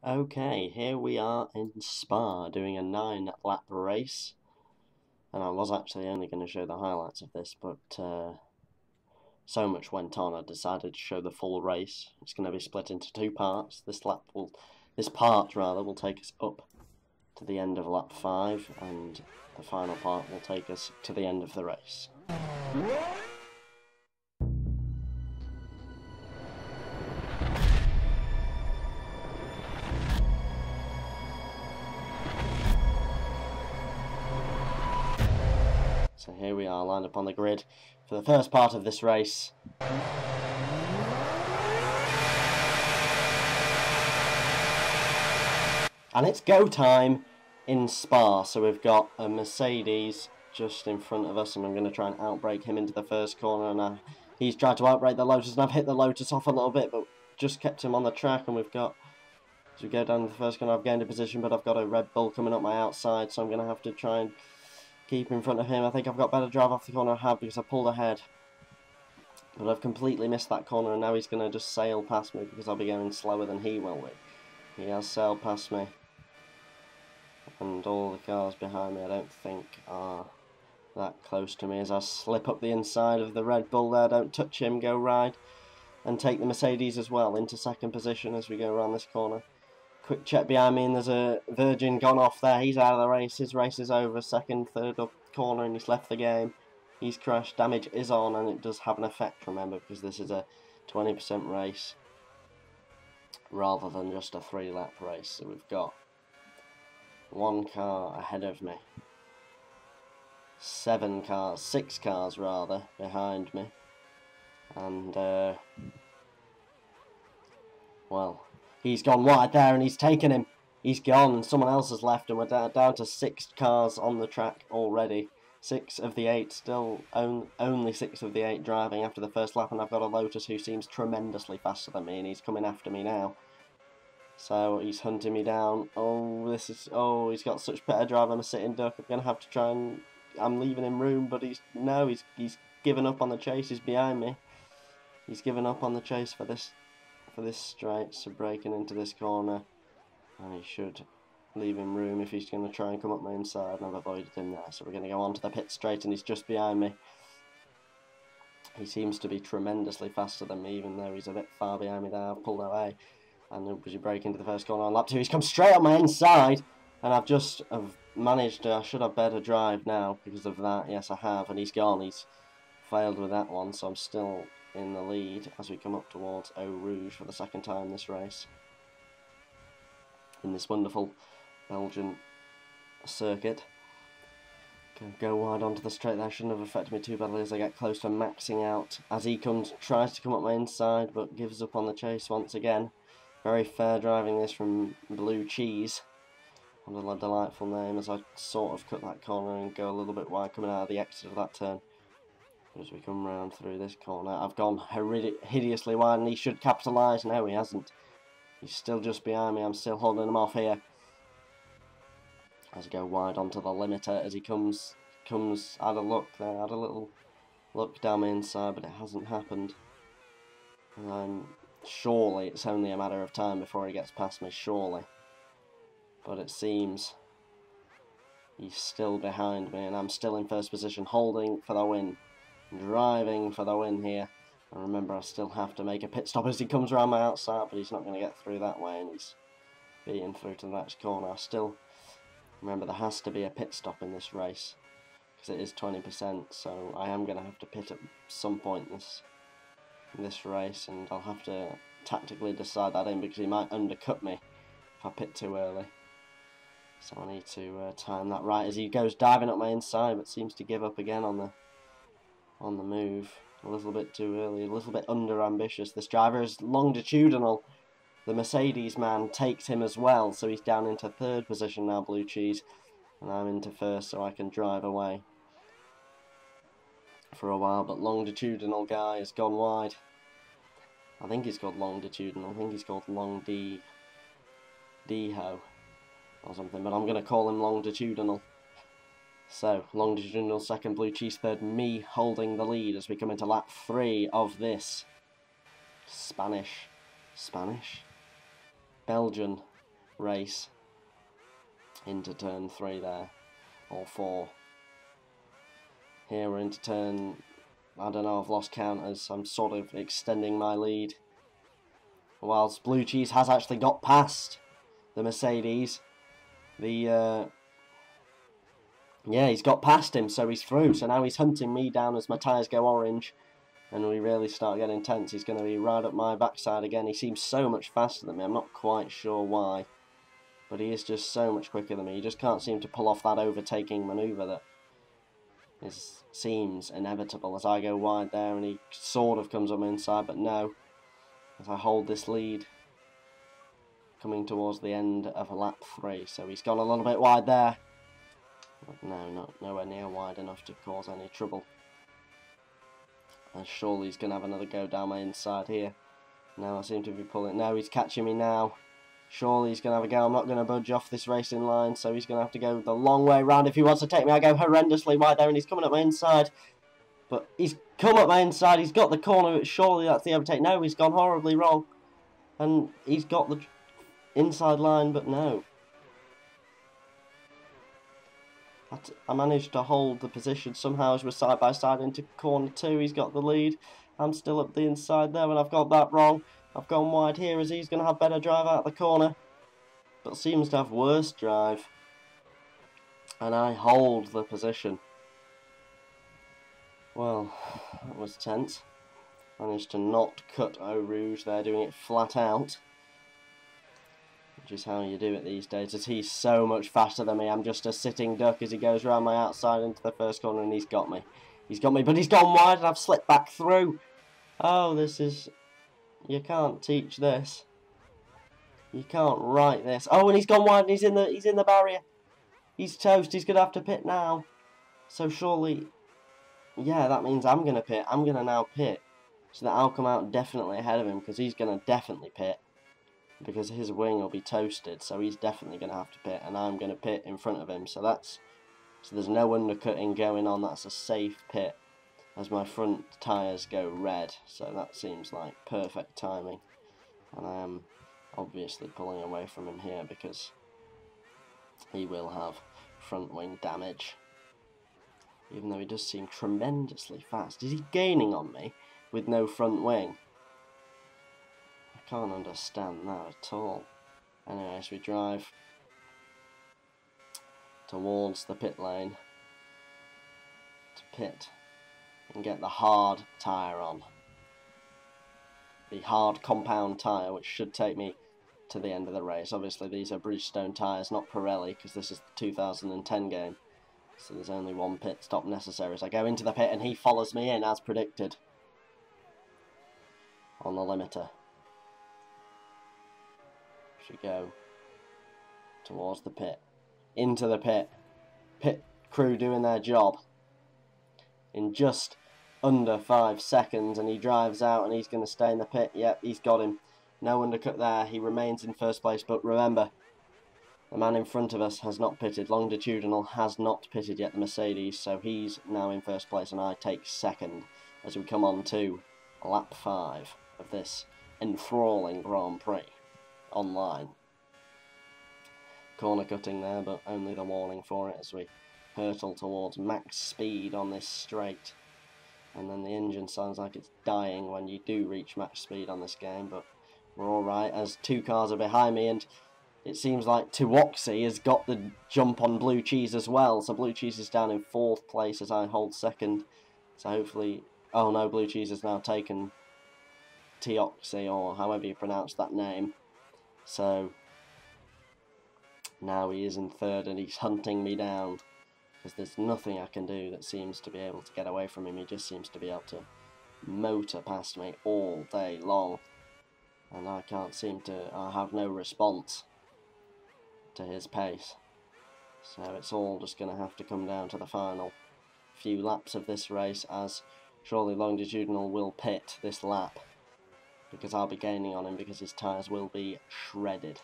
Okay, here we are in Spa doing a 9-lap race, and I was actually only going to show the highlights of this, but so much went on I decided to show the full race. It's going to be split into two parts. This part will take us up to the end of lap 5, and the final part will take us to the end of the race. So here we are, lined up on the grid for the first part of this race. And it's go time in Spa. So we've got a Mercedes just in front of us, and I'm going to try and outbrake him into the first corner. And he's tried to outbrake the Lotus, and I've hit the Lotus off a little bit, but just kept him on the track. And we've got, as we go down the first corner, I've gained a position, but I've got a Red Bull coming up my outside, so I'm going to have to try and keep in front of him. I think I've got better drive off the corner I have because I pulled ahead. But I've completely missed that corner, and now he's going to just sail past me because I'll be going slower than he will be. He has sailed past me. And all the cars behind me I don't think are that close to me as I slip up the inside of the Red Bull there. Don't touch him, go right. And take the Mercedes as well into second position as we go around this corner. Quick check behind me, and there's a Virgin gone off there. He's out of the race. His race is over. Second, third up corner, and he's left the game. He's crashed. Damage is on, and it does have an effect, remember, because this is a 20% race rather than just a 3-lap race. So we've got one car ahead of me. 6 cars rather, behind me. And, well, he's gone wide there, and he's taken him. He's gone, and someone else has left, and we're down to 6 cars on the track already. 6 of the 8 still, only 6 of the 8 driving after the first lap, and I've got a Lotus who seems tremendously faster than me, and he's coming after me now. So he's hunting me down. He's got such better drive. I'm a sitting duck. I'm gonna have to try and. I'm leaving him room, but he's given up on the chase. He's behind me. He's given up on the chase for this straight. So breaking into this corner, and he should leave him room if he's going to try and come up my inside, and I've avoided him there. So we're going to go on to the pit straight, and he's just behind me. He seems to be tremendously faster than me, even though he's a bit far behind me there. I've pulled away, and as you break into the first corner on lap 2, he's come straight on my inside, and I've managed to, I should have better drive now because of that. Yes, I have, and he's gone. He's failed with that one, so I'm still in the lead as we come up towards Eau Rouge for the second time this race. In this wonderful Belgian circuit. Go wide onto the straight there. Shouldn't have affected me too badly as I get close to maxing out. As he tries to come up my inside, but gives up on the chase once again. Very fair driving this from Blue Cheese. What a delightful name, as I sort of cut that corner and go a little bit wide coming out of the exit of that turn. As we come round through this corner, I've gone hideously wide, and he should capitalise. No, he hasn't. He's still just behind me. I'm still holding him off here. As I go wide onto the limiter, as he comes out of luck there. Had a little look down my inside, but it hasn't happened. And surely it's only a matter of time before he gets past me, surely. But it seems he's still behind me, and I'm still in first position, holding for the win. Driving for the win here. And remember, I still have to make a pit stop as he comes around my outside, but he's not going to get through that way, and he's beating through to the next corner. I still remember there has to be a pit stop in this race because it is 20%, so I am going to have to pit at some point in this race, and I'll have to tactically decide that in because he might undercut me if I pit too early. So I need to time that right as he goes diving up my inside, but seems to give up again on the move. A little bit too early, a little bit under-ambitious. This driver is longitudinal. The Mercedes man takes him as well, so he's down into third position now, Blue Cheese. And I'm into first, so I can drive away for a while. But longitudinal guy has gone wide. I think he's called longitudinal. I think he's called Long D-Ho or something, but I'm going to call him longitudinal. So, longitudinal second, Blue Cheese third, me holding the lead as we come into lap 3 of this Belgian race into turn 3 there, or 4. Here we're into turn, I don't know, I've lost count as I'm sort of extending my lead. Whilst Blue Cheese has actually got past the Mercedes. Yeah, he's got past him, so he's through. So now he's hunting me down as my tyres go orange. And we really start getting tense. He's going to be right up my backside again. He seems so much faster than me. I'm not quite sure why. But he is just so much quicker than me. He just can't seem to pull off that overtaking manoeuvre that seems inevitable as I go wide there. And he sort of comes up inside, but no. As I hold this lead. Coming towards the end of lap 3. So he's gone a little bit wide there. But no, nowhere near wide enough to cause any trouble. And surely he's going to have another go down my inside here. Now I seem to be pulling. No, he's catching me now. Surely he's going to have a go. I'm not going to budge off this racing line, so he's going to have to go the long way round if he wants to take me. I go horrendously wide there, and he's coming up my inside. But he's come up my inside. He's got the corner, but surely that's the overtake. No, he's gone horribly wrong. And he's got the inside line, but no. I managed to hold the position somehow as we're side by side into corner 2. He's got the lead. I'm still up the inside there, and I've got that wrong. I've gone wide here as he's going to have better drive out of the corner, but seems to have worse drive. And I hold the position. Well, that was tense. Managed to not cut Eau Rouge there, doing it flat out. Which is how you do it these days, as he's so much faster than me. I'm just a sitting duck as he goes around my outside into the first corner, and he's got me. He's got me, but he's gone wide, and I've slipped back through. Oh, this is... You can't teach this. You can't write this. Oh, and he's gone wide, and he's in the barrier. He's toast. He's going to have to pit now. So surely... Yeah, that means I'm going to pit. I'm going to now pit. So that I'll come out definitely ahead of him, because he's going to definitely pit. Because his wing will be toasted, so he's definitely going to have to pit, and I'm going to pit in front of him. So there's no undercutting going on. That's a safe pit, as my front tyres go red. So that seems like perfect timing, and I am obviously pulling away from him here because he will have front wing damage. Even though he does seem tremendously fast. Is he gaining on me with no front wing? Can't understand that at all. Anyway, as we drive towards the pit lane to pit and get the hard tyre on. The hard compound tyre, which should take me to the end of the race. Obviously these are Bridgestone tyres, not Pirelli, because this is the 2010 game. So there's only one pit stop necessary. So I go into the pit and he follows me in as predicted on the limiter. Should go towards the pit, into the pit crew doing their job in just under 5 seconds, and he drives out and he's going to stay in the pit. Yep, he's got him. No undercut there. He remains in first place, but remember, the man in front of us has not pitted. Longitudinal has not pitted yet, the Mercedes, so he's now in first place and I take second as we come on to lap 5 of this enthralling Grand Prix. Online. Corner cutting there, but only the warning for it as we hurtle towards max speed on this straight. And then the engine sounds like it's dying when you do reach max speed on this game, but we're alright as 2 cars are behind me, and it seems like Tuoxi has got the jump on Blue Cheese as well, so Blue Cheese is down in 4th place as I hold second. So hopefully... Oh no, Blue Cheese has now taken Tuoxi, or however you pronounce that name. So now he is in 3rd and he's hunting me down because there's nothing I can do that seems to be able to get away from him. He just seems to be able to motor past me all day long, and I can't seem to, I have no response to his pace. So it's all just going to have to come down to the final few laps of this race, as surely Longitudinal will pit this lap, because I'll be gaining on him because his tyres will be shredded.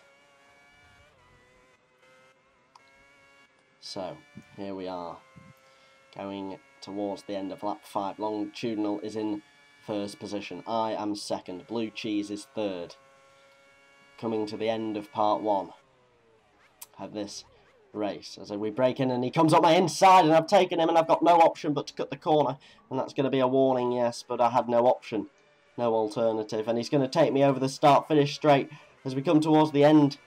So, here we are, going towards the end of lap 5. Longitudinal is in first position. I am second. Blue Cheese is third. Coming to the end of part 1 had this race. As we break in and he comes up my inside and I've taken him and I've got no option but to cut the corner, and that's going to be a warning, yes, but I had no option, no alternative, and he's going to take me over the start-finish straight as we come towards the end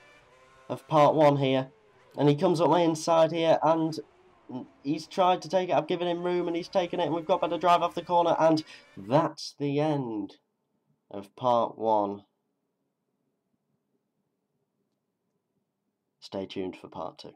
of part 1 here, and he comes up my inside here and he's tried to take it. I've given him room and he's taken it, and we've got better drive off the corner, and that's the end of part 1. Stay tuned for part 2.